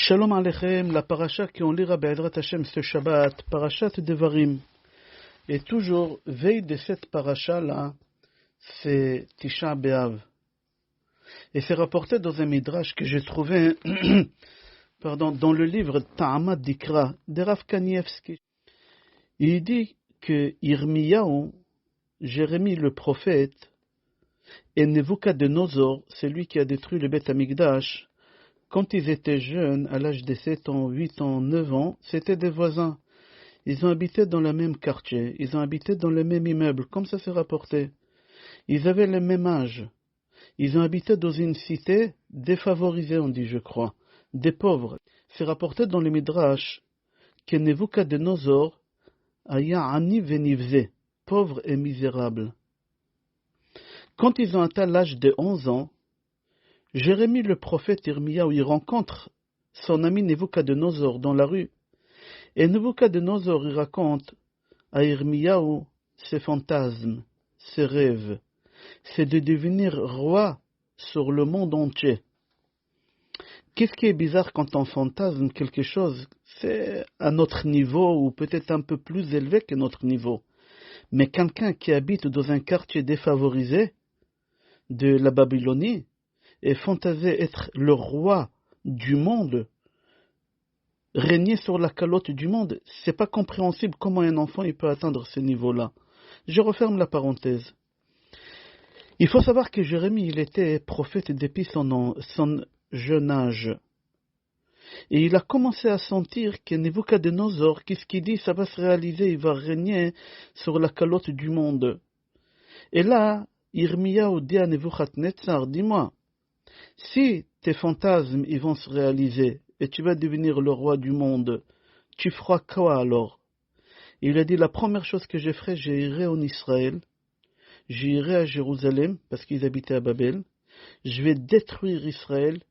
Shalom Aleichem, la paracha qu'on lira Be'ezrat Hashem ce Shabbat, parachat Devarim. Et toujours, veille de cette paracha-là, c'est Tisha B'Av. Et c'est rapporté dans un midrash que j'ai trouvé dans le livre Ta'amad Dikra de Rav Kanievski. Il dit que Yirmiyahu, Jérémie le prophète, et Nebuchadnezzar, celui qui a détruit le Beth Amikdash, quand ils étaient jeunes, à l'âge de 7 ans, 8 ans, 9 ans, c'était des voisins. Ils ont habité dans le même quartier, ils ont habité dans le même immeuble, comme ça s'est rapporté. Ils avaient le même âge. Ils ont habité dans une cité défavorisée, on dit, je crois, des pauvres. C'est rapporté dans le Midrash que Nebuchadnezzar aya ani venivze, pauvre et misérable. Quand ils ont atteint l'âge de 11 ans, Jérémie le prophète Yirmiyahu, il rencontre son ami Nebuchadnezzar dans la rue. Et Nebuchadnezzar, il raconte à Yirmiyahu ses fantasmes, ses rêves. C'est de devenir roi sur le monde entier. Qu'est-ce qui est bizarre quand on fantasme quelque chose? C'est à notre niveau ou peut-être un peu plus élevé que notre niveau. Mais quelqu'un qui habite dans un quartier défavorisé de la Babylonie, et fantasait être le roi du monde, régner sur la calotte du monde, c'est pas compréhensible comment un enfant il peut atteindre ce niveau-là. Je referme la parenthèse. Il faut savoir que Jérémie, il était prophète depuis son jeune âge. Et il a commencé à sentir que Nebuchadnezzar, qu'est-ce qu'il dit, ça va se réaliser, il va régner sur la calotte du monde. Et là, Yirmiyahu dit à Nebuchadnezzar, dis-moi, si tes fantasmes ils vont se réaliser et tu vas devenir le roi du monde, tu feras quoi alors? Il a dit, la première chose que je ferai, j'irai en Israël, j'irai à Jérusalem, parce qu'ils habitaient à Babel, je vais détruire Israël,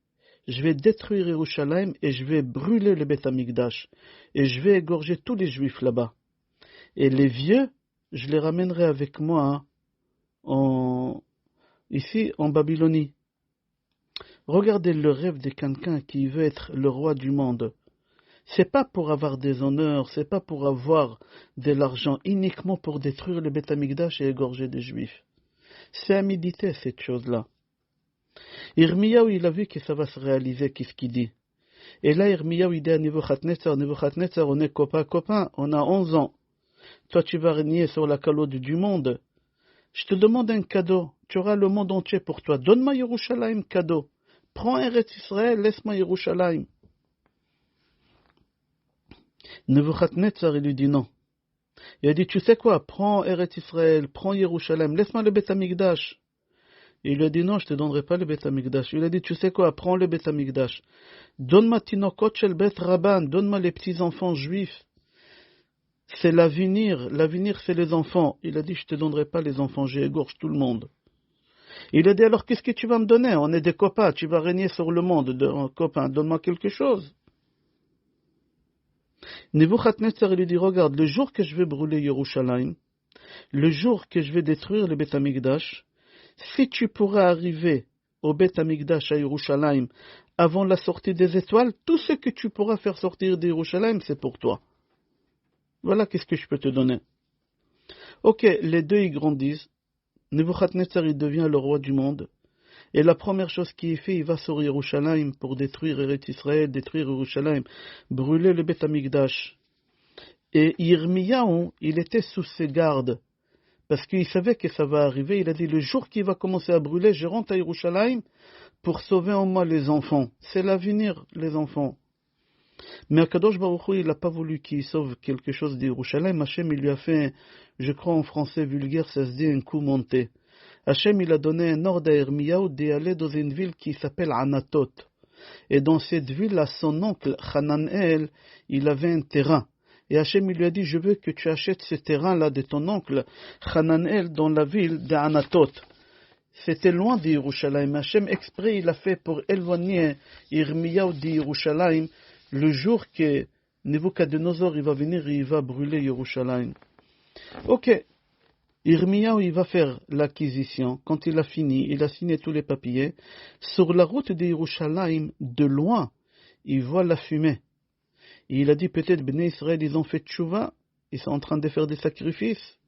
je vais détruire Yerushalayim et je vais brûler le Beth Amikdash et je vais égorger tous les juifs là-bas. Et les vieux, je les ramènerai avec moi ici en Babylonie. Regardez le rêve de quelqu'un qui veut être le roi du monde. C'est pas pour avoir des honneurs, c'est pas pour avoir de l'argent, uniquement pour détruire le Beth Amikdash et égorger des juifs. C'est à méditer cette chose-là. Yirmiyahu, il a vu que ça va se réaliser, qu'est-ce qu'il dit. Et là, Yirmiyahu, il dit à Nebuchadnezzar, on est copains, on a 11 ans. Toi, tu vas régner sur la calotte du monde. Je te demande un cadeau, tu auras le monde entier pour toi. Donne-moi Yerushalayim cadeau. Prends Eretz Israël, laisse-moi Yerushalayim. Nebuchadnezzar, il lui dit non. Il a dit, tu sais quoi, prends Eretz Israël, prends Yerushalayim, laisse-moi le Beth Amikdash. Il lui a dit non, je te donnerai pas le Beth Amikdash. Il a dit, tu sais quoi, prends le Beth Amikdash. Donne-moi Tinokot shel Beth Rabban, donne-moi les petits enfants juifs. C'est l'avenir c'est les enfants. Il a dit, je te donnerai pas les enfants, j'égorge tout le monde. Il a dit, alors qu'est-ce que tu vas me donner? On est des copains, tu vas régner sur le monde, copain, donne-moi quelque chose. Nebuchadnezzar lui dit, regarde, le jour que je vais brûler Yerushalayim, le jour que je vais détruire le Beth Amikdash, si tu pourras arriver au Beth Amikdash à Yerushalayim avant la sortie des étoiles, tout ce que tu pourras faire sortir de Yerushalayim, c'est pour toi. Voilà qu'est-ce que je peux te donner. Ok, les deux ils grandissent. Nebuchadnezzar, il devient le roi du monde. Et la première chose qu'il fait, il va sur Yerushalayim pour détruire Eretz Israël, détruire Yerushalayim, brûler le Beth Amikdash. Et Yirmiyahu, il était sous ses gardes, parce qu'il savait que ça va arriver. Il a dit, le jour qu'il va commencer à brûler, je rentre à Yerushalayim pour sauver en moi les enfants. C'est l'avenir, les enfants. Mais Akadosh Baruch Hu, il n'a pas voulu qu'il sauve quelque chose d'Yerushalayim. Hachem, il lui a fait, je crois en français vulgaire, ça se dit un coup monté. Hachem, il a donné un ordre à Yirmiyahu d'aller dans une ville qui s'appelle Anatot. Et dans cette ville, à son oncle, Hananel, il avait un terrain. Et Hachem, il lui a dit, je veux que tu achètes ce terrain-là de ton oncle, Hananel, dans la ville d'Anatot. C'était loin d'Yerushalayim. Hachem, exprès, il a fait pour éloigner Yirmiyahu d'Yerushalayim. Le jour que Nebuchadnezzar il va venir et il va brûler Yerushalayim. Ok, Yirmiyahu il va faire l'acquisition. Quand il a fini, il a signé tous les papiers. Sur la route de Yerushalayim, de loin, il voit la fumée. Et il a dit peut-être Bnei Israël, ils ont fait tchouva, ils sont en train de faire des sacrifices.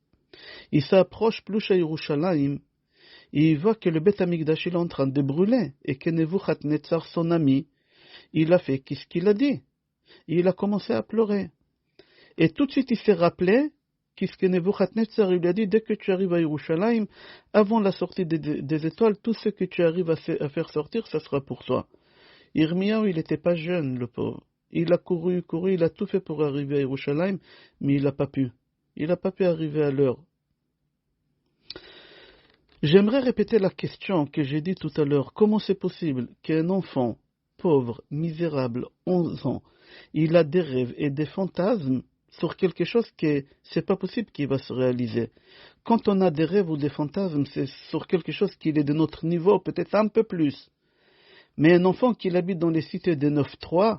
Il s'approche plus à Yerushalayim, et il voit que le Beth Amikdash est en train de brûler, et que Nebuchadnezzar, son ami, il a fait qu'est-ce qu'il a dit. Et il a commencé à pleurer. Et tout de suite il s'est rappelé qu'est-ce que Nebuchadnezzar lui a dit, dès que tu arrives à Yerushalayim, avant la sortie des étoiles, tout ce que tu arrives à faire sortir, ça sera pour toi. Yirmiyahu, il n'était pas jeune, le pauvre. Il a couru, il a tout fait pour arriver à Yerushalayim, mais il n'a pas pu. Il n'a pas pu arriver à l'heure. J'aimerais répéter la question que j'ai dit tout à l'heure. Comment c'est possible qu'un enfant pauvre, misérable, 11 ans, il a des rêves et des fantasmes sur quelque chose que c'est pas possible qu'il va se réaliser. Quand on a des rêves ou des fantasmes, c'est sur quelque chose qui est de notre niveau, peut-être un peu plus. Mais un enfant qui habite dans les cités des 9-3,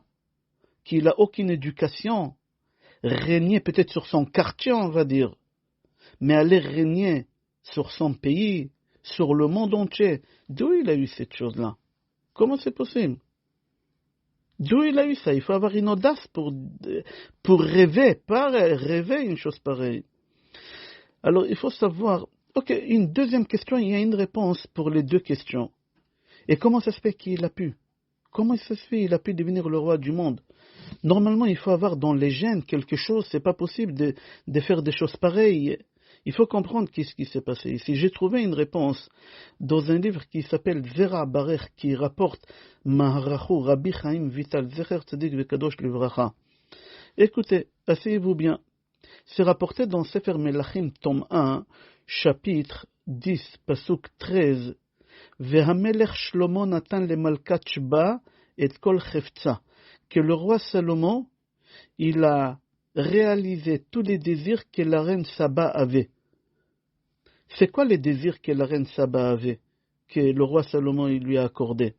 qui n'a aucune éducation, régner peut-être sur son quartier, on va dire, mais aller régner sur son pays, sur le monde entier, d'où il a eu cette chose-là? Comment c'est possible? D'où il a eu ça? Il faut avoir une audace pour rêver, pas rêver une chose pareille. Alors il faut savoir, ok, une deuxième question, il y a une réponse pour les deux questions. Et comment ça se fait qu'il a pu? Comment ça se fait qu'il a pu devenir le roi du monde? Normalement, il faut avoir dans les gènes quelque chose, c'est pas possible de faire des choses pareilles. Il faut comprendre qu'est-ce qui s'est passé ici. J'ai trouvé une réponse dans un livre qui s'appelle Zera Barer, qui rapporte Maharachu Rabbi Chaim Vital Zecher Tzadik Vekadosh Livracha. Écoutez, asseyez-vous bien. C'est rapporté dans Sefer Melachim, tome 1, chapitre 10, pasuk 13. Vehamelech Shlomo Natan le Malkat Shba et Kol Chefza. Que le roi Salomon, il a réalisé tous les désirs que la reine Saba avait. C'est quoi les désirs que la reine Saba avait, que le roi Salomon il lui a accordé?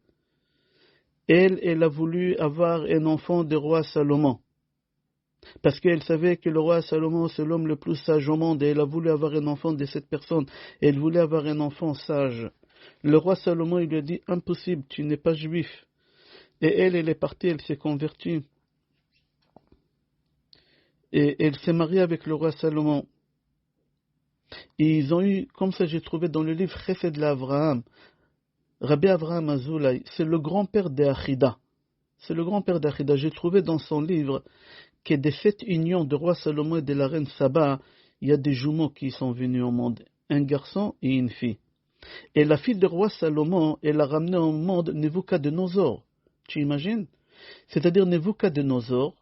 Elle a voulu avoir un enfant du roi Salomon, parce qu'elle savait que le roi Salomon c'est l'homme le plus sage au monde, et elle a voulu avoir un enfant de cette personne. Elle voulait avoir un enfant sage. Le roi Salomon il lui a dit impossible, tu n'es pas juif. Et elle est partie, elle s'est convertie. Et elle s'est mariée avec le roi Salomon. Et ils ont eu, comme ça j'ai trouvé dans le livre Chesed l'Avraham, Rabbi Avraham Azoulay, c'est le grand-père d'Achida. C'est le grand-père d'Achida. J'ai trouvé dans son livre que de cette union du roi Salomon et de la reine Saba, il y a des jumeaux qui sont venus au monde, un garçon et une fille. Et la fille du roi Salomon, elle a ramené au monde Nebuchadnezzar. Tu imagines? C'est-à-dire Nebuchadnezzar,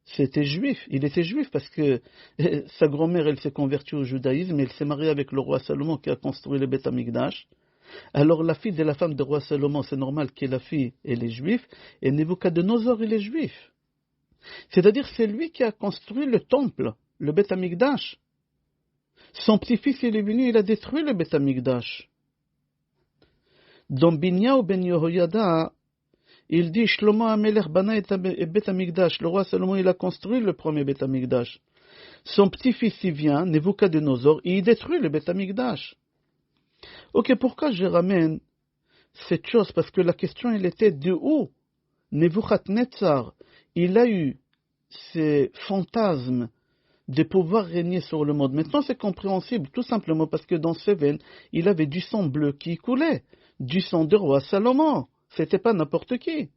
c'était juif. Il était juif parce que sa grand-mère, elle s'est convertie au judaïsme, elle s'est mariée avec le roi Salomon qui a construit le Beth Amikdash. Alors la fille de la femme du roi Salomon, c'est normal que la fille, elle est juive, et Nebuchadnezzar, il est juif. C'est-à-dire c'est lui qui a construit le temple, le Beth Amikdash. Son petit-fils, il est venu, il a détruit le Beth Amikdash. Dans Binyahu ben Yehoyada, il dit Shlomo Amelech bana et Beth Amikdash. Le roi Salomon il a construit le premier Beth Amikdash. Son petit-fils y vient, Nebuchadnezzar, et il détruit le Beth Amikdash. Ok, pourquoi je ramène cette chose? Parce que la question elle était de où Nebuchadnezzar il a eu ces fantasmes de pouvoir régner sur le monde. Maintenant c'est compréhensible tout simplement parce que dans ses veines il avait du sang bleu qui coulait, du sang du roi Salomon. C'était pas n'importe qui.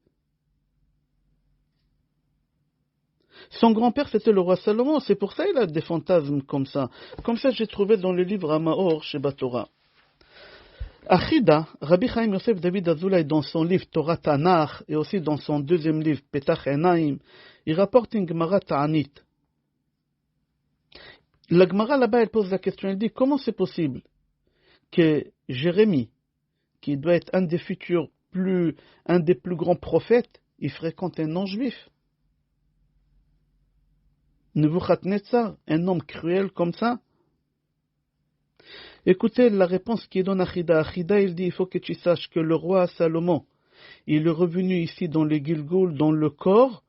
Son grand-père, c'était le roi Salomon. C'est pour ça qu'il a des fantasmes comme ça. Comme ça, j'ai trouvé dans le livre Amaor chez Batora. Achida, Rabbi Chaim Yosef David Azoulay, dans son livre Torah Tanakh, et aussi dans son deuxième livre Petach Enaim, il rapporte une Gemara Ta'anit. La Gemara là-bas, elle pose la question, elle dit, comment c'est possible que Jérémie, qui doit être un des futurs un des plus grands prophètes, il fréquente un non-juif. Nebuchadnezzar, un homme cruel comme ça. Écoutez la réponse qu'il donne à Achida. Achida, il dit, il faut que tu saches que le roi Salomon, il est revenu ici dans le Gilgoul, dans le corps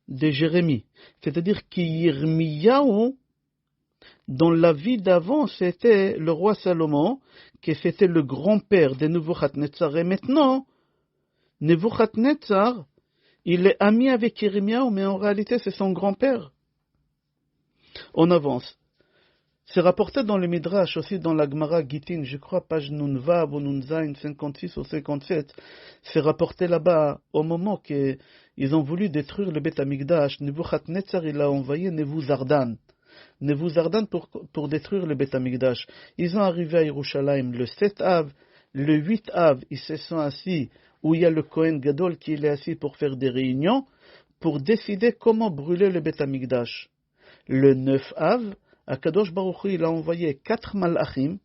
de Jérémie. C'est-à-dire qu'Yirmiyahu, dans la vie d'avant, c'était le roi Salomon, que c'était le grand-père de Nebuchadnezzar. Et maintenant, Nebuchadnezzar, Il est ami avec Yirmiyahu, mais en réalité c'est son grand-père. On avance. C'est rapporté dans le Midrash, aussi dans la Gemara Gittin, je crois, page Nunvav ou Nunzain 56 ou 57. C'est rapporté là-bas au moment qu'ils ont voulu détruire le Beth Amikdash. Nebuchadnezzar, il a envoyé Nebuzardan. Nebuzardan pour détruire le Beth Amikdash. Ils sont arrivés à Yerushalayim le 7 Av, le 8 Av, ils se sont assis où il y a le Kohen Gadol qui est assis pour faire des réunions, pour décider comment brûler le Beth Amikdash. Le 9 Av, Akadosh Baruch Hu, il a envoyé 4 malachim,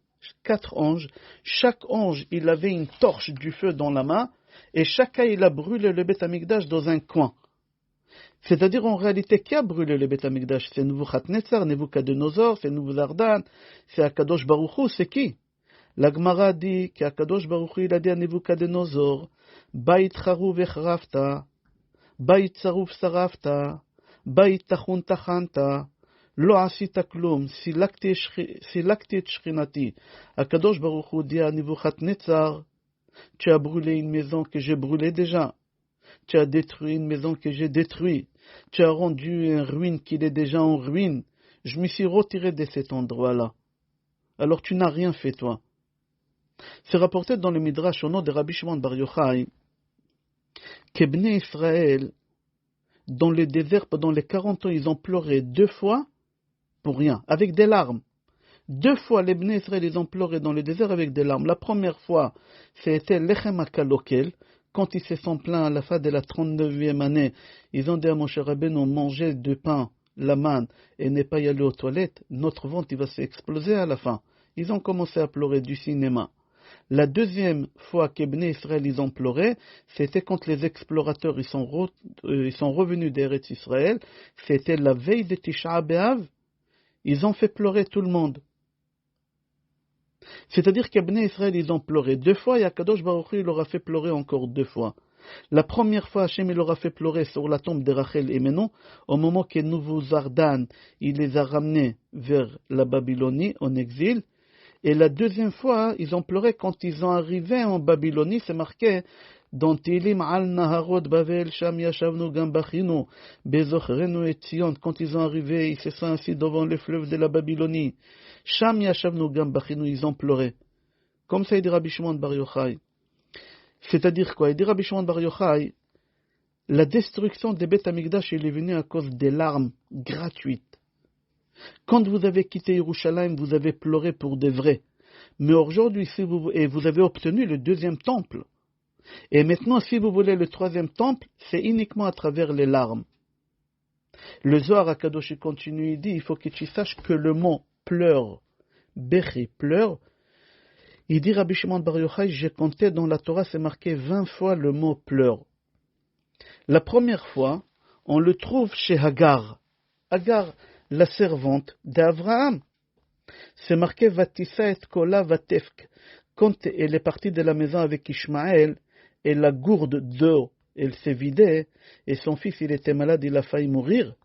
4 anges. Chaque ange, il avait une torche du feu dans la main, et chacun, il a brûlé le Beth Amikdash dans un coin. C'est-à-dire, en réalité, qui a brûlé le Beth Amikdash? C'est Nebuchadnezzar, Nebuchadnezzar, c'est Nebuzardan, c'est Akadosh Baruch Hu, c'est qui? La Gemara dit qu'Akadosh Baruch Hu, il a dit à Nebuchadnezzar, Bait charou vechrafta, Bait saruf sarafta, Bait tachun tachanta, Lo asita klum, silakti et shrinati. Akadosh Baruch Hu dit à Nebuchadnezzar, tu as brûlé une maison que j'ai brûlée déjà. Tu as détruit une maison que j'ai détruite. Tu as rendu une ruine qui est déjà en ruine. Je me suis retiré de cet endroit-là. Alors tu n'as rien fait, toi. C'est rapporté dans le Midrash au nom de Rabbi Shimon Bar Yochai que Bnei Israël, dans le désert, pendant les 40 ans, ils ont pleuré 2 fois pour rien, avec des larmes. 2 fois, les Bnei Israël, ils ont pleuré dans le désert avec des larmes. La première fois, c'était Lechem HaKalokel, quand ils se sont plaints à la fin de la 39e année. Ils ont dit à Moshe Rabbeinu, manger du pain, la manne, et ne pas y aller aux toilettes, notre ventre, il va s'exploser à la fin. Ils ont commencé à pleurer du cinéma. La deuxième fois que Bnei Israël, ils ont pleuré, c'était quand les explorateurs, ils sont revenus d'Eretz Israël. C'était la veille de Tisha B'Av. Ils ont fait pleurer tout le monde. C'est-à-dire qu'à Bnei Israël, ils ont pleuré 2 fois, et Akadosh Baruch Hu, il leur a fait pleurer encore 2 fois. La première fois, Hachem, il leur a fait pleurer sur la tombe de Rachel et Menon, au moment que Nebuzardan, il les a ramenés vers la Babylonie, en exil. Et la deuxième fois, ils ont pleuré quand ils sont arrivés en Babylonie, c'est marqué dans Tilim al Naharot Bavel, Sham Yashavnu Gambachinu, Bezochrenu et Tzion, quand ils sont arrivés, ils se sont assis devant le fleuve de la Babylonie. Sham Yashavnu Gambachinu, ils ont pleuré. Comme ça, il dit Rabbi Shimon Bar Yochai. C'est-à-dire quoi? Il dit Rabbi Shimon Bar Yochai, la destruction des Beth Amikdash, elle est venue à cause des larmes gratuites. Quand vous avez quitté Yerushalayim, vous avez pleuré pour de vrai. Mais aujourd'hui, et vous avez obtenu le 2e temple. Et maintenant, si vous voulez le 3e temple, c'est uniquement à travers les larmes. Le Zohar HaKadosh continue, il dit, il faut que tu saches que le mot pleure, Bechi, pleure, il dit Rabbi Shimon Bar Yochai, j'ai compté dans la Torah, c'est marqué 20 fois le mot pleure. La première fois, on le trouve chez Hagar. Hagar, la servante d'Abraham. C'est marqué Vatissa et Kola Vatefk. Quand elle est partie de la maison avec Ishmaël, et la gourde d'eau, elle s'est vidée, et son fils, il était malade, il a failli mourir,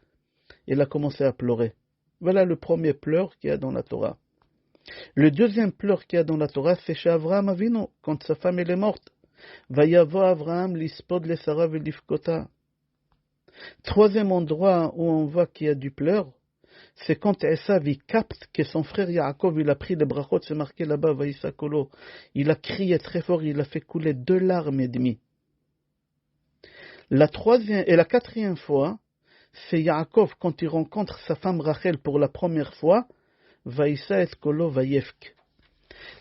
elle a commencé à pleurer. Voilà le premier pleur qu'il y a dans la Torah. Le deuxième pleur qu'il y a dans la Torah, c'est chez Abraham Avinu, quand sa femme elle est morte. Vayavo Abraham lispod le Sarah velifkota. Troisième endroit où on voit qu'il y a du pleur, c'est quand Esav il capte que son frère Yaakov il a pris les brachot, c'est marqué là-bas, Vaïsakolo. Il a crié très fort, il a fait couler 2 larmes et demie. La 3e et la 4e fois, c'est Yaakov quand il rencontre sa femme Rachel pour la première fois, Vaïsa et Kolo Vaïefk.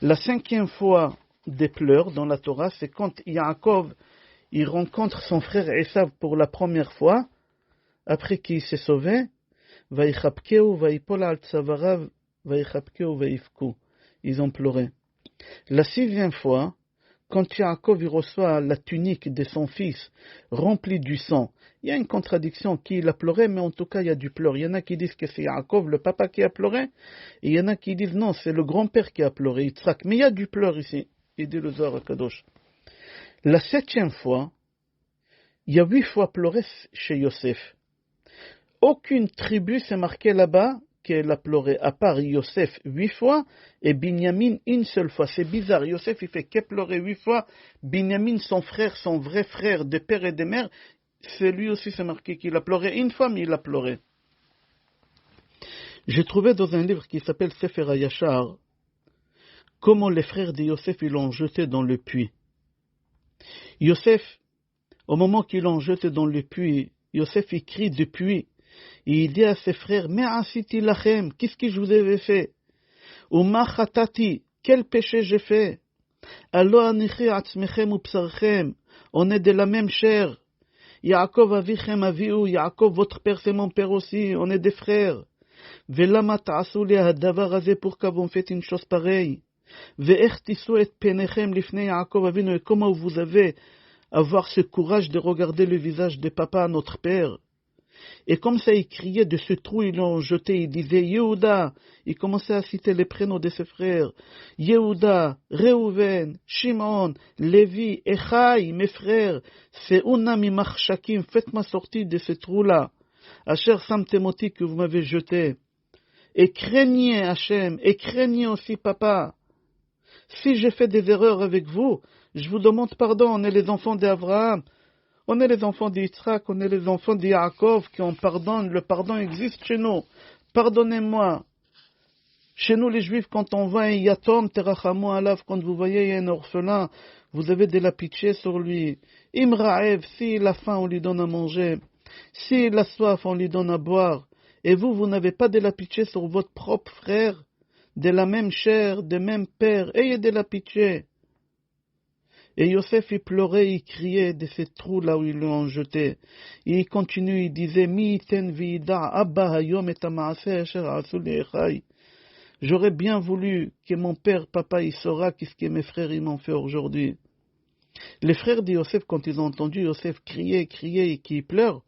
La 5e fois des pleurs dans la Torah, c'est quand Yaakov il rencontre son frère Esav pour la première fois, après qu'il s'est sauvé, Vaïchapkeu, Vaïpol al Tzavarav, Vaïchapkeu, Vaïfku. Ils ont pleuré. La 6e fois, quand Yaakov il reçoit la tunique de son fils remplie du sang, il y a une contradiction qui il a pleuré, mais en tout cas il y a du pleur. Il y en a qui disent que c'est Yaakov, le papa, qui a pleuré, et il y en a qui disent non, c'est le grand-père qui a pleuré, Yitzhak. Mais il y a du pleur ici, il dit le Zohar HaKadosh. La 7e fois, il y a 8 fois pleuré chez Yosef. Aucune tribu s'est marquée là-bas qu'elle a pleuré, à part Yosef 8 fois et Binyamin une seule fois. C'est bizarre, Yosef il fait que pleurer 8 fois, Binyamin son frère, son vrai frère de père et de mère, c'est lui aussi, c'est marqué qu'il a pleuré. Une fois, mais il a pleuré. J'ai trouvé dans un livre qui s'appelle Sefer HaYashar comment les frères de Yosef ils l'ont jeté dans le puits. Yosef, au moment qu'ils l'ont jeté dans le puits, Yosef il crie du puits. Et il dit à ses frères, mais asiti lachem, qu'est-ce que je vous avais fait? Uma chatati, quel péché j'ai fait? Allo anichi atzmechem ou psarchem, on est de la même chair. Yaakov avichem aviu, Yaakov votre père c'est mon père aussi, on est des frères. Velama ta'asu li hadavar hazeh, pourquoi vous faites une chose pareille? Ve'ech tisu et penechem lifnei Yaakov avinu, comment vous avez avoir ce courage de regarder le visage de papa, notre père? Et comme ça, il criait de ce trou, ils l'ont jeté, il disait Yehuda, il commençait à citer les prénoms de ses frères. Yehuda, Reuven, Shimon, Lévi, Echai, mes frères, c'est Unami Marchakim, faites-moi sortir de ce trou-là. Asher Samtemoti que vous m'avez jeté. Et craignez Hachem, et craignez aussi papa. Si j'ai fait des erreurs avec vous, je vous demande pardon, on est les enfants d'Abraham. On est les enfants d'Yitzhak, on est les enfants de Yaakov qui ont pardonne. Le pardon existe chez nous. Pardonnez-moi. Chez nous, les Juifs, quand on voit un yatom, terachamo alav, quand vous voyez un orphelin, vous avez de la pitié sur lui. Imraev, s'il a faim, on lui donne à manger. S'il a soif, on lui donne à boire. Et vous, vous n'avez pas de la pitié sur votre propre frère, de la même chair, de même père. Ayez de la pitié. Et Yosef, il pleurait, il criait de ces trous là où ils l'ont jeté. Et il continue, il disait, Mi ten vida abba hayom et amaase asher asu li echai. J'aurais bien voulu que mon père, papa, il saura qu'est-ce que mes frères ils m'ont fait aujourd'hui. Les frères de Yosef, quand ils ont entendu Yosef crier et qu'il pleure,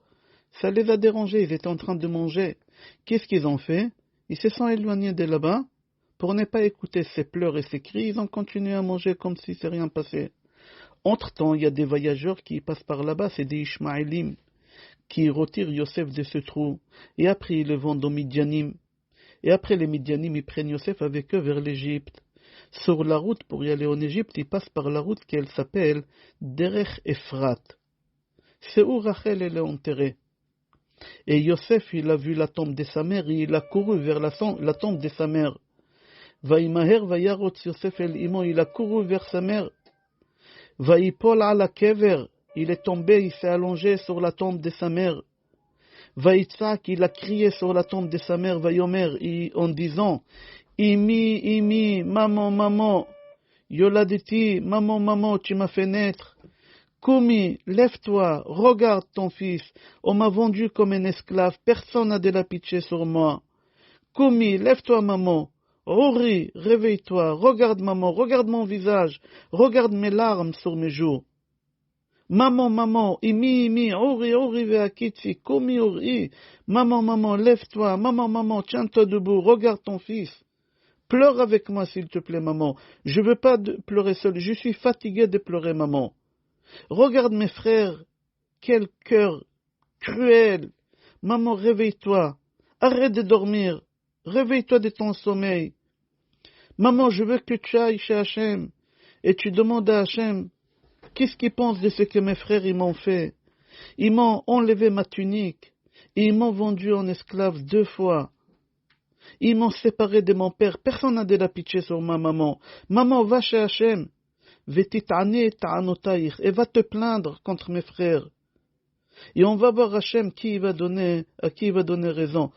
ça les a dérangés, ils étaient en train de manger. Qu'est-ce qu'ils ont fait? Ils se sont éloignés de là-bas. Pour ne pas écouter ses pleurs et ses cris, ils ont continué à manger comme si c'est rien passé. Entre-temps, il y a des voyageurs qui passent par là-bas, c'est des Ishmaélim, qui retirent Yosef de ce trou. Et après, ils le vendent aux Midianim. Et après, les Midianim, ils prennent Yosef avec eux vers l'Égypte. Sur la route pour y aller en Égypte, ils passent par la route qu'elle s'appelle Derech Ephrat. C'est où Rachel elle est enterrée. Et Yosef, il a vu la tombe de sa mère et il a couru vers la tombe de sa mère. Vaïmaher Vayarot Yosef el Imo, il a couru vers sa mère. Vaïpol ala kever, il est tombé, il s'est allongé sur la tombe de sa mère. Vaïtzak, il a crié sur la tombe de sa mère, Vayomer, en disant, Imi, maman, Yoladiti, maman, tu m'as fait naître. Koumi, lève-toi, regarde ton fils, on m'a vendu comme un esclave, personne n'a de la pitié sur moi. Koumi, lève-toi maman. Rory, réveille-toi, regarde maman, regarde mon visage, regarde mes larmes sur mes joues. Maman, imi, Rory, veakitsi, komi Rory. Maman, lève-toi, maman, tiens-toi debout, regarde ton fils. Pleure avec moi s'il te plaît maman, je veux pas pleurer seul, je suis fatigué de pleurer maman. Regarde mes frères, quel cœur cruel. Maman, réveille-toi, arrête de dormir, réveille-toi de ton sommeil. Maman, je veux que tu ailles chez Hachem et tu demandes à Hachem qu'est-ce qu'il pense de ce que mes frères ils m'ont fait. Ils m'ont enlevé ma tunique et ils m'ont vendu en esclave 2 fois. Ils m'ont séparé de mon père. Personne n'a de la pitié sur ma maman. Maman, va chez Hachem. Vetitane ta'anotaïch et va te plaindre contre mes frères. Et on va voir Hachem à qui il va donner raison.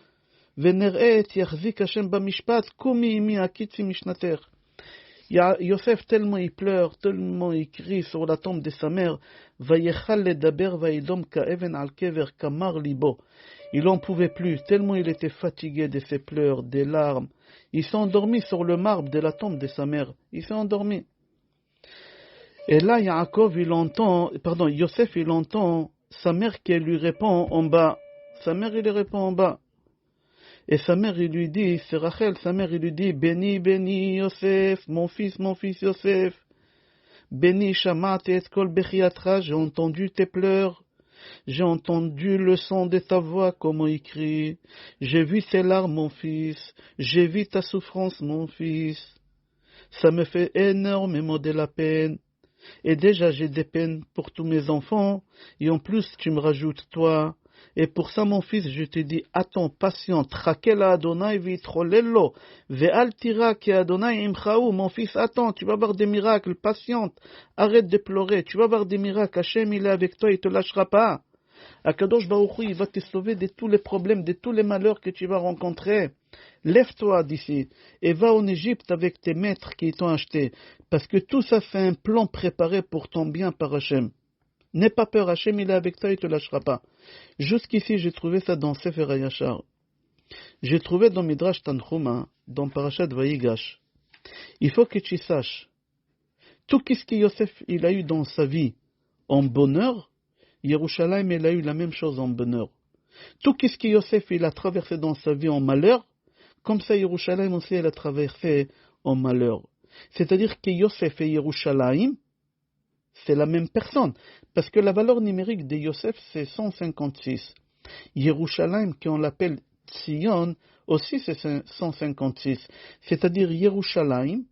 Yosef tellement il pleure, tellement il crie sur la tombe de sa mère. Il n'en pouvait plus, tellement il était fatigué de ses pleurs, des larmes. Il s'est endormi sur le marbre de la tombe de sa mère. Il s'est endormi. Et là, Yosef il entend sa mère qui lui répond en bas. Sa mère il lui répond en bas. Et sa mère, il lui dit, c'est Rachel, sa mère, il lui dit, béni, Yosef, mon fils, Yosef. Béni, Shamat et Kol Bechiatra, j'ai entendu tes pleurs. J'ai entendu le son de ta voix, comment il crie. J'ai vu tes larmes, mon fils. J'ai vu ta souffrance, mon fils. Ça me fait énormément de la peine. Et déjà, j'ai des peines pour tous mes enfants. Et en plus, tu me rajoutes toi. Et pour ça, mon fils, je te dis, attends, patiente. Chakel Adonai vitrolello. Ve'al tira ki Adonai imchaou. Mon fils, attends, tu vas voir des miracles. Patiente. Arrête de pleurer. Tu vas voir des miracles. Hachem, il est avec toi, il te lâchera pas. Akadosh Baruch Hu, il va te sauver de tous les problèmes, de tous les malheurs que tu vas rencontrer. Lève-toi d'ici et va en Égypte avec tes maîtres qui t'ont acheté. Parce que tout ça fait un plan préparé pour ton bien par Hachem. N'aie pas peur, Hachem il est avec toi, il ne te lâchera pas. Jusqu'ici, j'ai trouvé ça dans Sefer HaYashar. J'ai trouvé dans Midrash Tanchuma, dans Parashat Vayigash. Il faut que tu saches, tout ce que Yosef il a eu dans sa vie en bonheur, Yerushalayim il a eu la même chose en bonheur. Tout ce que Yosef il a traversé dans sa vie en malheur, comme ça Yerushalayim aussi il a traversé en malheur. C'est-à-dire que Yosef et Yerushalayim, c'est la même personne. Parce que la valeur numérique de Yosef, c'est 156. Yerushalayim, qu'on l'appelle Tzion, aussi c'est 156. C'est-à-dire Yerushalayim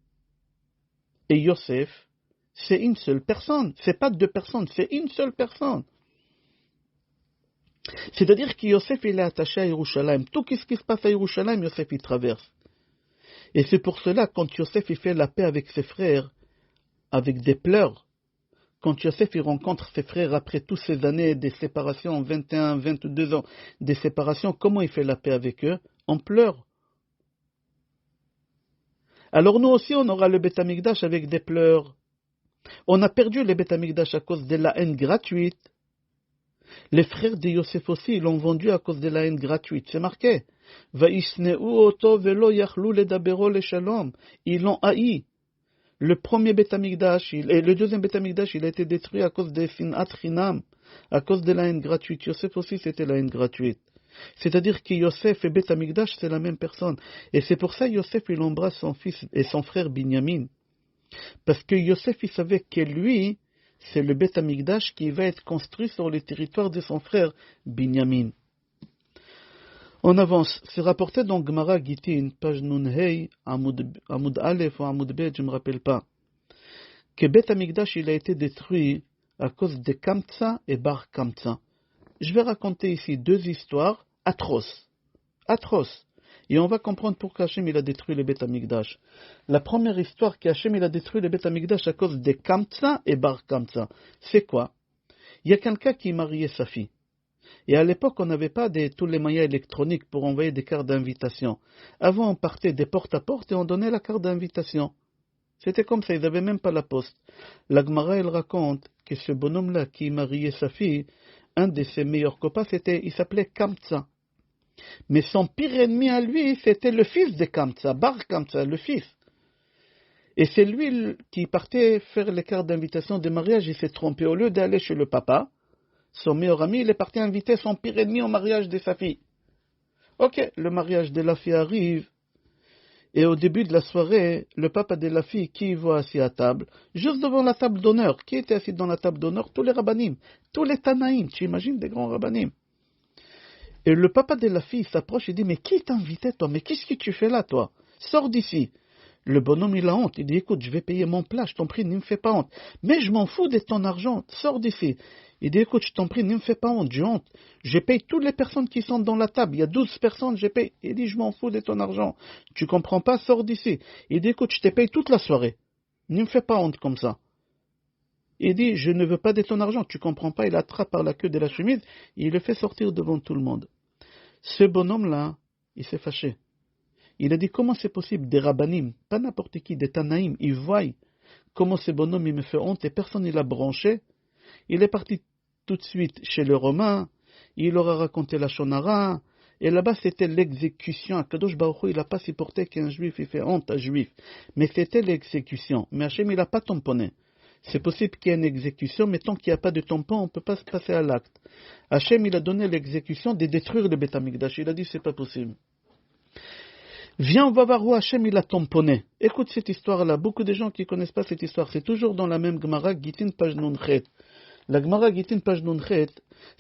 et Yosef, c'est une seule personne. C'est pas deux personnes, c'est une seule personne. C'est-à-dire que Yosef, il est attaché à Yerushalayim. Tout ce qui se passe à Yerushalayim, Yosef, il traverse. Et c'est pour cela, quand Yosef, il fait la paix avec ses frères, avec des pleurs, quand Yosef il rencontre ses frères après toutes ces années de séparation, 21, 22 ans de séparation, comment il fait la paix avec eux? On pleure. Alors nous aussi, on aura le Beth Amikdash avec des pleurs. On a perdu le Beth Amikdash à cause de la haine gratuite. Les frères de Yosef aussi, ils l'ont vendu à cause de la haine gratuite. C'est marqué. Ils l'ont haï. Le premier Beth Amikdash et le deuxième Beth Amikdash, il a été détruit à cause des Sinat Chinam, à cause de la haine gratuite. Yosef aussi, c'était la haine gratuite. C'est-à-dire que Yosef et Beth Amikdash, c'est la même personne. Et c'est pour ça que Yosef, il embrasse son fils et son frère Binyamin. Parce que Yosef, il savait que lui, c'est le Beth Amikdash qui va être construit sur le territoire de son frère Binyamin. On avance. C'est rapporté dans Gemara Gittin, page Nunhei, Amoud Aleph ou Amoud Bet, je ne me rappelle pas, que Beth Amikdash il a été détruit à cause de Kamtsa et Bar Kamtsa. Je vais raconter ici deux histoires atroces. Atroces. Et on va comprendre pourquoi Hachem il a détruit le Beth Amikdash. La première histoire qu'Hachem il a détruit le Beth Amikdash à cause de Kamtsa et Bar Kamtsa. C'est quoi? Il y a quelqu'un qui mariait sa fille. Et à l'époque, on n'avait pas tous les moyens électroniques pour envoyer des cartes d'invitation. Avant, on partait des porte à porte et on donnait la carte d'invitation. C'était comme ça, ils n'avaient même pas la poste. La Gemara, elle raconte que ce bonhomme-là qui mariait sa fille, un de ses meilleurs copains, il s'appelait Kamtsa. Mais son pire ennemi à lui, c'était le fils de Kamtsa, Bar Kamtsa, le fils. Et c'est lui qui partait faire les cartes d'invitation de mariage, il s'est trompé. Au lieu d'aller chez le papa, son meilleur ami, il est parti inviter son pire ennemi au mariage de sa fille. Ok, le mariage de la fille arrive. Et au début de la soirée, le papa de la fille, qui voit assis à table, juste devant la table d'honneur, qui était assis dans la table d'honneur? Tous les rabbanim, tous les tanaïm, tu imagines des grands rabbanim. Et le papa de la fille s'approche et dit, mais qui t'a invité toi? Mais qu'est-ce que tu fais là toi? Sors d'ici. Le bonhomme il a honte, il dit, écoute, je vais payer mon plat, je t'en prie, ne me fais pas honte. Mais je m'en fous de ton argent, sors d'ici. Il dit, écoute, je t'en prie, ne me fais pas honte, j'ai honte. Je paye toutes les personnes qui sont dans la table. Il y a 12 personnes, je paye. Il dit, je m'en fous de ton argent. Tu comprends pas, sors d'ici. Il dit, écoute, je te paye toute la soirée. Ne me fais pas honte comme ça. Il dit, je ne veux pas de ton argent. Tu comprends pas, il attrape par la queue de la chemise et il le fait sortir devant tout le monde. Ce bonhomme-là, il s'est fâché. Il a dit, comment c'est possible, des rabbanim, pas n'importe qui, des tanaïm, ils voient comment ce bonhomme il me fait honte et personne ne l'a branché. Il est parti tout de suite chez le Romain, il leur a raconté la Shonara, et là-bas c'était l'exécution. Kadosh Baruch Hu, il n'a pas supporté qu'un juif il fait honte à un juif, mais c'était l'exécution. Mais Hachem il n'a pas tamponné. C'est possible qu'il y ait une exécution, mais tant qu'il n'y a pas de tampon, on ne peut pas se passer à l'acte. Hachem il a donné l'exécution de détruire le Beth Amikdash. Il a dit c'est pas possible. Viens, on va voir où Hachem il a tamponné. Écoute cette histoire-là. Beaucoup de gens qui ne connaissent pas cette histoire. C'est toujours dans la même Gemara, Gittin, page Nunchet. La Gemara Gittin, page Nunchet,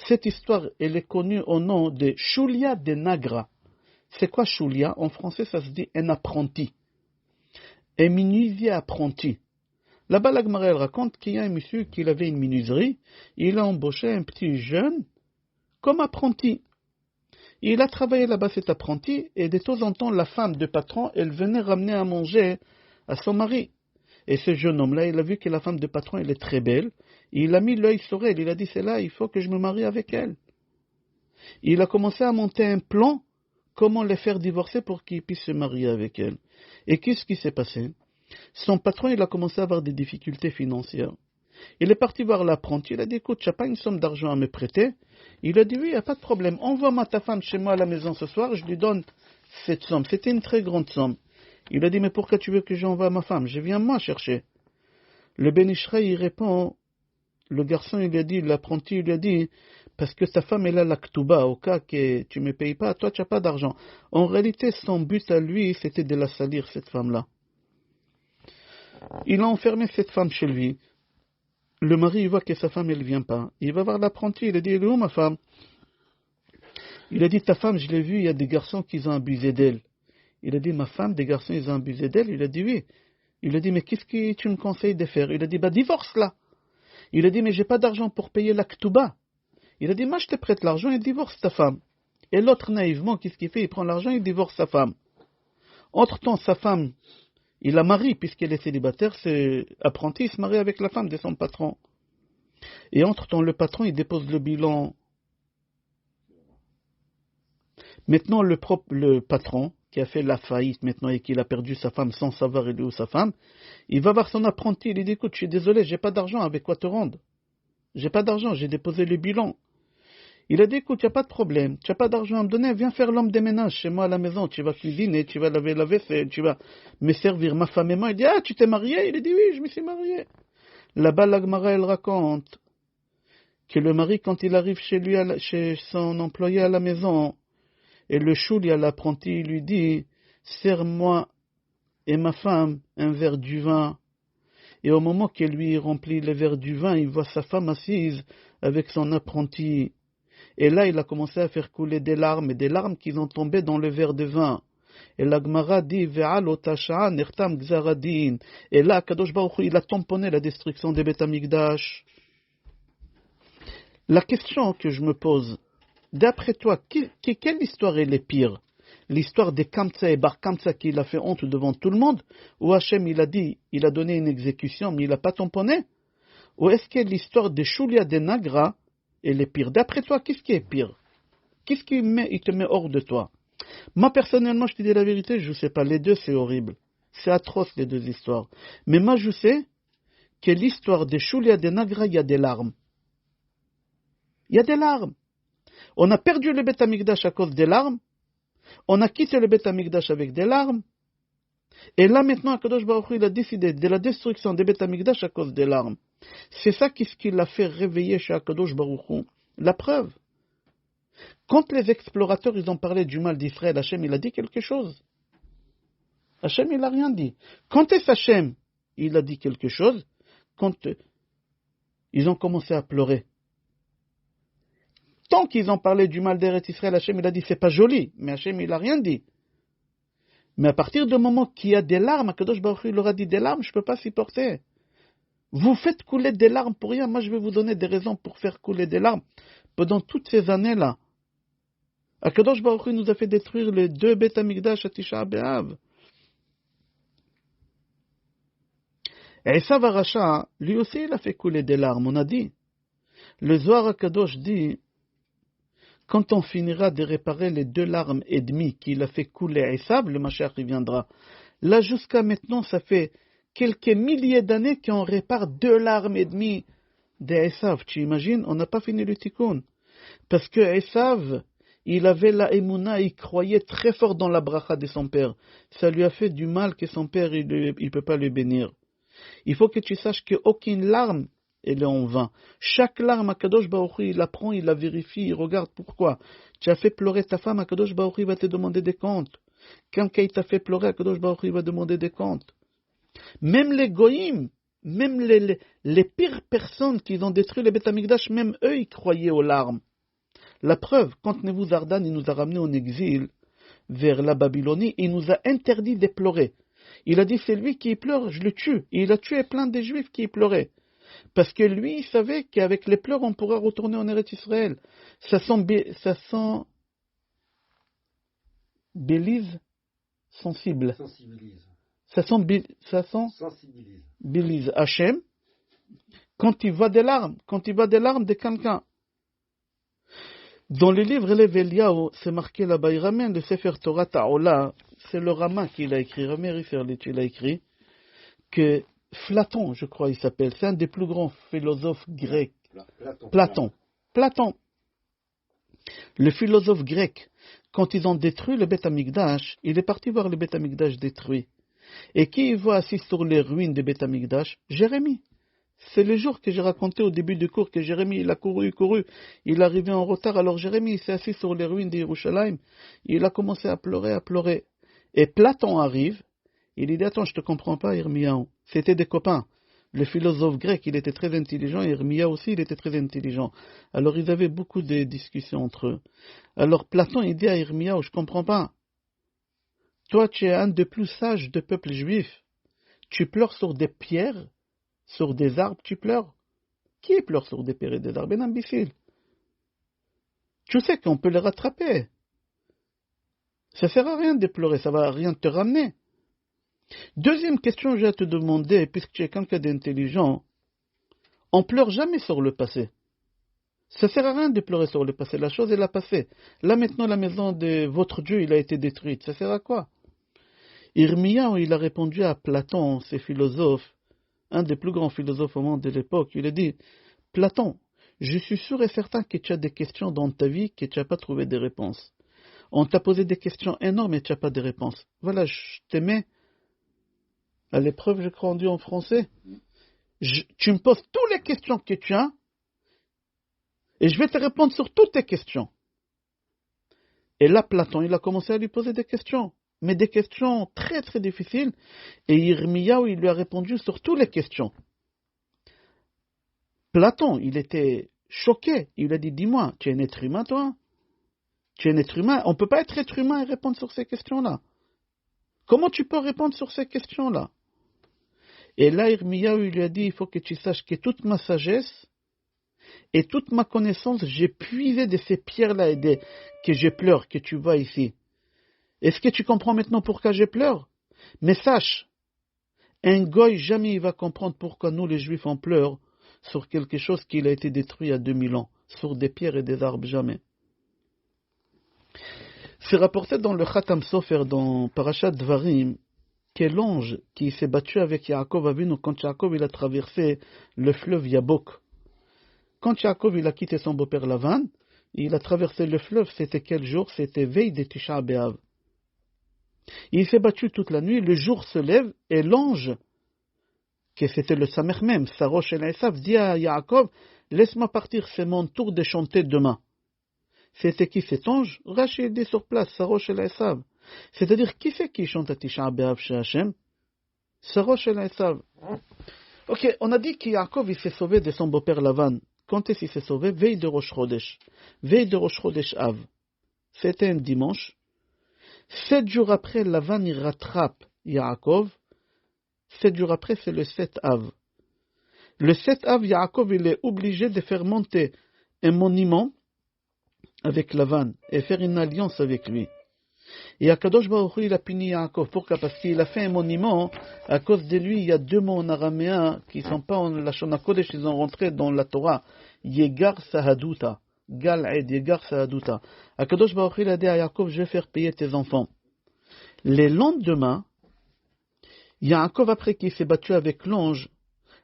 cette histoire, elle est connue au nom de Shulia de Nagra. C'est quoi Shulia? En français, ça se dit un apprenti. Un menuisier apprenti. Là-bas, la Gemara, elle raconte qu'il y a un monsieur qui avait une menuiserie, il a embauché un petit jeune comme apprenti. Il a travaillé là-bas, cet apprenti, et de temps en temps, la femme de patron, elle venait ramener à manger à son mari. Et ce jeune homme-là, il a vu que la femme de patron, elle est très belle. Il a mis l'œil sur elle. Il a dit, c'est là, il faut que je me marie avec elle. Il a commencé à monter un plan, comment les faire divorcer pour qu'ils puissent se marier avec elle. Et qu'est-ce qui s'est passé? Son patron, il a commencé à avoir des difficultés financières. Il est parti voir l'apprenti. Il a dit, écoute, tu n'as pas une somme d'argent à me prêter? Il a dit, oui, il n'y a pas de problème. Envoie-moi ta femme chez moi à la maison ce soir, je lui donne cette somme. C'était une très grande somme. Il a dit, mais pourquoi tu veux que j'envoie ma femme? Je viens moi chercher. Le Ben Ishraï, il répond, le garçon, il a dit, l'apprenti, il a dit, parce que ta femme, elle a la ktouba, au cas que tu ne me payes pas, toi, tu n'as pas d'argent. En réalité, son but à lui, c'était de la salir, cette femme-là. Il a enfermé cette femme chez lui. Le mari, il voit que sa femme, elle ne vient pas. Il va voir l'apprenti, il a dit, elle est où ma femme? Il a dit, ta femme, je l'ai vue, il y a des garçons qui ont abusé d'elle. Il a dit, ma femme, des garçons, ils ont abusé d'elle. Il a dit, oui. Il a dit, mais qu'est-ce que tu me conseilles de faire? Il a dit, divorce-la. Il a dit, mais j'ai pas d'argent pour payer la ktouba. Il a dit, moi, je te prête l'argent et divorce ta femme. Et l'autre, naïvement, qu'est-ce qu'il fait? Il prend l'argent et il divorce sa femme. Entre-temps, sa femme, il la marie, puisqu'elle est célibataire, c'est apprenti, il se marie avec la femme de son patron. Et entre-temps, le patron, il dépose le bilan. Maintenant, le patron, qui a fait la faillite maintenant et qui a perdu sa femme sans savoir il est où sa femme, il va voir son apprenti, il lui dit, écoute, je suis désolé, j'ai pas d'argent, avec quoi te rendre? J'ai pas d'argent, j'ai déposé le bilan. Il a dit, écoute, il n'y a pas de problème, tu n'as pas d'argent à me donner, viens faire l'homme des ménages chez moi à la maison, tu vas cuisiner, tu vas laver la vaisselle, tu vas me servir, ma femme et moi. Il dit, ah, tu t'es marié? Il a dit, oui, je me suis marié. Là-bas, la Gemara, elle raconte que le mari, quand il arrive chez lui, chez son employé à la maison, et le chouli à l'apprenti, il lui dit, sers-moi et ma femme un verre du vin. Et au moment qu'il lui remplit le verre du vin, il voit sa femme assise avec son apprenti. Et là, il a commencé à faire couler des larmes, et des larmes qui ont tombé dans le verre de vin. Et la Gemara dit, Ve'al otasha nertam gzaradin. Et là, Kadosh Baruch Hu, il a tamponné la destruction des Beth Amikdash. La question que je me pose, d'après toi, quelle histoire est la pire? L'histoire de Kamsa et Bar Kamsa qui l'a fait honte devant tout le monde? Ou Hachem, il a dit, il a donné une exécution, mais il n'a pas tamponné? Ou est-ce que l'histoire de Shulia de Nagra est pire? D'après toi, qu'est-ce qui est pire? Qu'est-ce qui il te met hors de toi? Moi, personnellement, je te dis la vérité, je ne sais pas. Les deux, c'est horrible. C'est atroce, les deux histoires. Mais moi, je sais que l'histoire de Shulia de Nagra, il y a des larmes. Il y a des larmes. On a perdu le Beth Amikdash à cause des larmes. On a quitté le Beth Amikdash avec des larmes. Et là, maintenant, Akadosh Baruch Hu, il a décidé de la destruction des Beth Amikdash à cause des larmes. C'est ça qui l'a fait réveiller chez Akadosh Baruch Hu. La preuve. Quand les explorateurs, ils ont parlé du mal d'Israël, Hachem, il a dit quelque chose. Hachem, il n'a rien dit. Quand est-ce Hachem, il a dit quelque chose? Quand ils ont commencé à pleurer. Tant qu'ils ont parlé du mal d'Eretz Israël, Hachem, il a dit, c'est pas joli. Mais Hachem, il n'a rien dit. Mais à partir du moment qu'il y a des larmes, Akadosh Baruch Hu, il leur a dit, des larmes, je ne peux pas supporter. Vous faites couler des larmes pour rien. Moi, je vais vous donner des raisons pour faire couler des larmes. Pendant toutes ces années-là, Akadosh Baruch Hu nous a fait détruire les deux Beth Amikdash à Tisha B'Av. Et Esav Arasha, lui aussi, il a fait couler des larmes. On a dit. Le Zohar Akadosh dit, quand on finira de réparer les deux larmes et demie qu'il a fait couler Esav, le Mashiach il viendra. Là, jusqu'à maintenant, ça fait quelques milliers d'années qu'on répare 2 larmes et demie d'Esav. Tu imagines? On n'a pas fini le tikkun. Parce que Esav, il avait la émouna, il croyait très fort dans la bracha de son père. Ça lui a fait du mal que son père, il ne peut pas le bénir. Il faut que tu saches qu'aucune larme, elle est en vain. Chaque larme, Akadosh Baruch Hu, il la prend, il la vérifie, il regarde pourquoi. Tu as fait pleurer ta femme, Akadosh Baruch Hu va te demander des comptes. Quand il t'a fait pleurer, Akadosh Baruch Hu va demander des comptes. Même les goïms, même les pires personnes qui ont détruit le Beth Amikdash, même eux, ils croyaient aux larmes. La preuve, quand Nebuzaradan il nous a ramenés en exil vers la Babylonie, il nous a interdit de pleurer. Il a dit, c'est lui qui pleure, je le tue. Et il a tué plein de Juifs qui pleuraient. Parce que lui, il savait qu'avec les pleurs, on pourra retourner en Eretz Israël. Ça sensibilise sensible. Ça sensibilise Hachem quand il voit des larmes, de quelqu'un. Dans le livre Elev Eliyahu, c'est marqué là-bas, il ramène le Sefer Torah Ta'ola, c'est le Rama qui l'a écrit, Ramé Riferlit, il a écrit, que Platon, je crois il s'appelle, c'est un des plus grands philosophes grecs. Platon. Le philosophe grec, quand ils ont détruit le Beth Amikdash, il est parti voir le Beth Amikdash détruit. Et qui voit assis sur les ruines du Beth Amikdash? Jérémie. C'est le jour que j'ai raconté au début du cours que Jérémie, il a couru, il est arrivé en retard, alors Jérémie il s'est assis sur les ruines d'Yerushalayim, il a commencé à pleurer. Et Platon arrive, il dit, attends, je te comprends pas, Irmiyahu. C'était des copains. Le philosophe grec, il était très intelligent, et Irmiyahu aussi, il était très intelligent. Alors ils avaient beaucoup de discussions entre eux. Alors Platon, il dit à Irmiyahu, je comprends pas. Toi, tu es un des plus sages du peuple juif. Tu pleures sur des pierres, sur des arbres, tu pleures. Qui pleure sur des pierres et des arbres? Un imbécile. Tu sais qu'on peut les rattraper. Ça sert à rien de pleurer, ça va rien te ramener. Deuxième question, je vais te demander, puisque tu es quelqu'un d'intelligent, on pleure jamais sur le passé. Ça sert à rien de pleurer sur le passé, la chose elle a passé. Là maintenant, la maison de votre Dieu, il a été détruite, ça sert à quoi? Irmiyahu, il a répondu à Platon, ces philosophes, un des plus grands philosophes au monde de l'époque, il a dit, Platon, je suis sûr et certain que tu as des questions dans ta vie que tu n'as pas trouvé des réponses. On t'a posé des questions énormes et tu n'as pas de réponses. Voilà, je te mets à l'épreuve, je crois on dit en français. Tu me poses toutes les questions que tu as et je vais te répondre sur toutes tes questions. Et là, Platon, il a commencé à lui poser des questions. Mais des questions très très difficiles. Et Irmiyahu, il lui a répondu sur toutes les questions. Platon, il était choqué. Il a dit, dis-moi, tu es un être humain, toi? Tu es un être humain? On ne peut pas être humain et répondre sur ces questions-là. Comment tu peux répondre sur ces questions-là? Et là, Irmiyahu, il lui a dit, il faut que tu saches que toute ma sagesse et toute ma connaissance, j'ai puisé de ces pierres-là que je pleure, que tu vois ici. Est-ce que tu comprends maintenant pourquoi je pleure? Mais sache, un goy jamais il va comprendre pourquoi nous les juifs on pleure sur quelque chose qui a été détruit il y a 2000 ans, sur des pierres et des arbres, jamais. C'est rapporté dans le Khatam Sofer, dans Parashat Dvarim, que l'ange qui s'est battu avec Yaakov Avinu quand Yaakov il a traversé le fleuve Yabok. Quand Yaakov il a quitté son beau-père Lavan, il a traversé le fleuve, c'était quel jour? C'était veille de Tisha B'Av. Il s'est battu toute la nuit, le jour se lève et l'ange, que c'était le Samer même, Sarosh El Esav, dit à Yaakov, laisse-moi partir, c'est mon tour de chanter demain. C'était qui cet ange? Rachid dit sur place, Sarosh El Esav. C'est-à-dire, qui c'est qui chante à Tisha B'Av chez Hachem? Sarosh El Esav. Ok, on a dit que Yaakov il s'est sauvé de son beau-père Lavan. Quand est-ce qu'il s'est sauvé? Veille de Rosh Chodesh. Veille de Rosh Chodesh Av. C'était un dimanche. 7 jours après, Lavan il rattrape Yaakov. 7 jours après, c'est le 7 Av. Le 7 Av, Yaakov il est obligé de faire monter un monument avec Lavan et faire une alliance avec lui. Et Akadosh Baruch Hu, il a puni Yaakov. Pourquoi? Parce qu'il a fait un monument. À cause de lui, il y a deux mots en araméen qui ne sont pas en Lashon HaKodesh, ils ont rentré dans la Torah. Yegar Sahaduta. Gal'ed, Yegar Sahaduta. Akadosh Baruch Hu, il a dit à Yaakov, je vais faire payer tes enfants. Les lendemains, Yaakov, après qu'il s'est battu avec l'ange,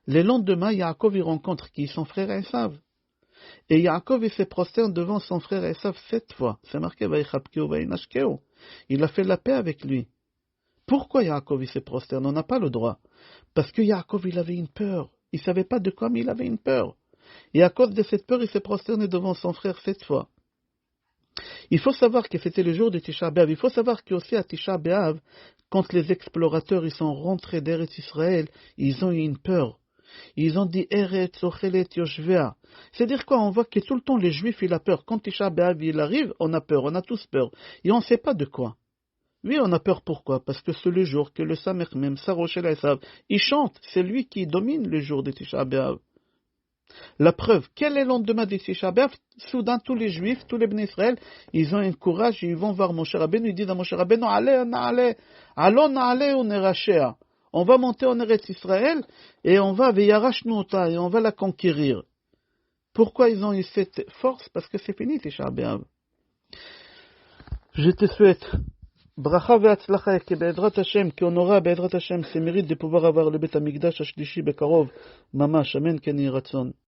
les lendemains, Yaakov, il rencontre qui? Son frère Esav. Et Yaakov, il se prosterne devant son frère Esav 7 fois. C'est marqué, Vaïchapkeu, Vaïnashkeu. Il a fait la paix avec lui. Pourquoi Yaakov, il se prosterne? On n'a pas le droit. Parce que Yaakov, il avait une peur. Il ne savait pas de quoi, mais il avait une peur. Et à cause de cette peur, il s'est prosterné devant son frère 7 fois. Il faut savoir que c'était le jour de Tisha B'Av. Il faut savoir qu'aussi à Tisha B'Av, quand les explorateurs ils sont rentrés d'Eretz Israël, ils ont eu une peur. Ils ont dit Eretz Ochelet Yoshvea. C'est-à-dire quoi? On voit que tout le temps les Juifs ils ont peur. Quand Tisha B'Av il arrive, on a peur, on a tous peur. Et on ne sait pas de quoi. Oui, on a peur, pourquoi? Parce que c'est le jour que le Samech même, Saroshel Esav, il chante, c'est lui qui domine le jour de Tisha B'Av. La preuve, quel est le lendemain de Tisha B'Av? Soudain, tous les Juifs, tous les Bnei Israël, ils ont un courage, ils vont voir Moshe Rabbeinu, ils disent à Moshe Rabbeinu, allons, on est on va monter en Eretz Israël, et on va, et on va la conquérir. Pourquoi ils ont eu cette force? Parce que c'est fini Tisha B'Av. Je te souhaite bracha ve'atzlacha, que be'edrat Hashem, qu'on aura be'edrat Hashem, c'est mérite de pouvoir avoir le Bet HaMikdash Ashlishi Bekarov, Mamash, Amen, Ken Yiratzon.